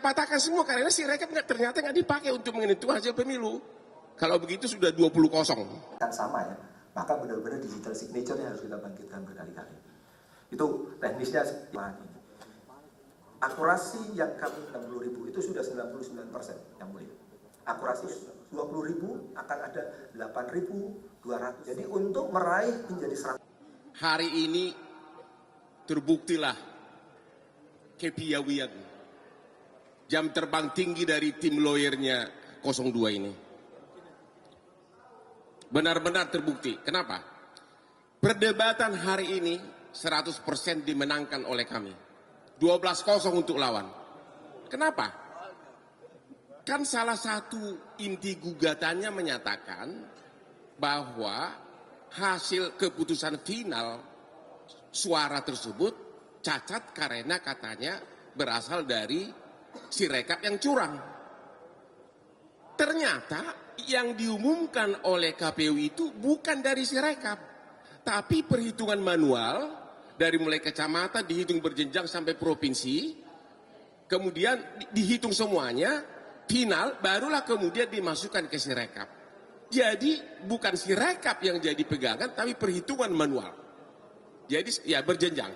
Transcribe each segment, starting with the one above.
terpatahkan semua karena Sirekap ternyata nggak dipakai untuk menentukan hasil pemilu. Kalau begitu sudah 20-0. Kan sama ya, maka benar-benar digital signature yang harus kita bangkitkan berkali-kali. Itu teknisnya seperti ini. Akurasi yang kami 60.000 itu sudah 99% yang mulia. Akurasi 20.000 akan ada 8.200. Jadi untuk meraih menjadi 100. Hari ini terbuktilah kepiawaian jam terbang tinggi dari tim lawyernya 02 ini. Benar-benar terbukti. Kenapa? Perdebatan hari ini 100% dimenangkan oleh kami. 12-0 untuk lawan. Kenapa? Kan salah satu inti gugatannya menyatakan bahwa hasil keputusan final suara tersebut cacat karena katanya berasal dari Sirekap yang curang. Ternyata yang diumumkan oleh KPU itu bukan dari Sirekap, tapi perhitungan manual dari mulai kecamatan dihitung berjenjang sampai provinsi, kemudian dihitung semuanya, final barulah kemudian dimasukkan ke Sirekap. Jadi bukan Sirekap yang jadi pegangan, tapi perhitungan manual. Jadi ya berjenjang,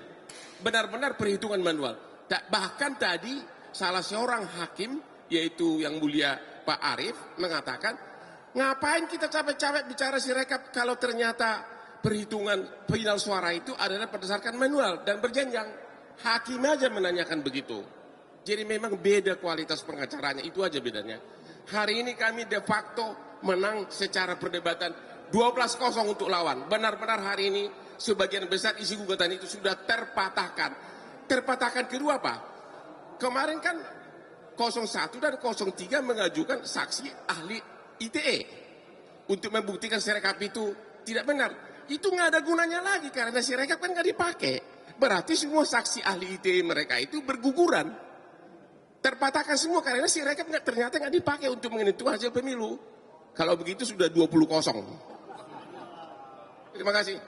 benar-benar perhitungan manual. Bahkan tadi salah seorang hakim, yaitu yang mulia Pak Arief, mengatakan, ngapain kita capek-capek bicara Sirekap kalau ternyata perhitungan final suara itu adalah berdasarkan manual dan berjenjang. Hakim aja menanyakan begitu. Jadi memang beda kualitas pengacaranya, itu aja bedanya. Hari ini kami de facto menang secara perdebatan 12-0 untuk lawan. Benar-benar hari ini sebagian besar isi gugatan itu sudah terpatahkan. Terpatahkan kedua apa? Kemarin kan 01 dan 03 mengajukan saksi ahli ITE untuk membuktikan Sirekap itu tidak benar. Itu nggak ada gunanya lagi karena Sirekap kan nggak dipakai. Berarti semua saksi ahli ITE mereka itu berguguran. Terpatahkan semua karena Sirekap ternyata nggak dipakai untuk menentukan hasil pemilu. Kalau begitu sudah 20-0. Terima kasih.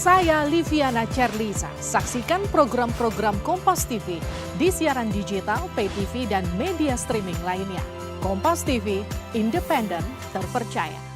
Saya Liviana Cerlisa. Saksikan program-program Kompas TV di siaran digital, pay TV, dan media streaming lainnya. Kompas TV, independen, terpercaya.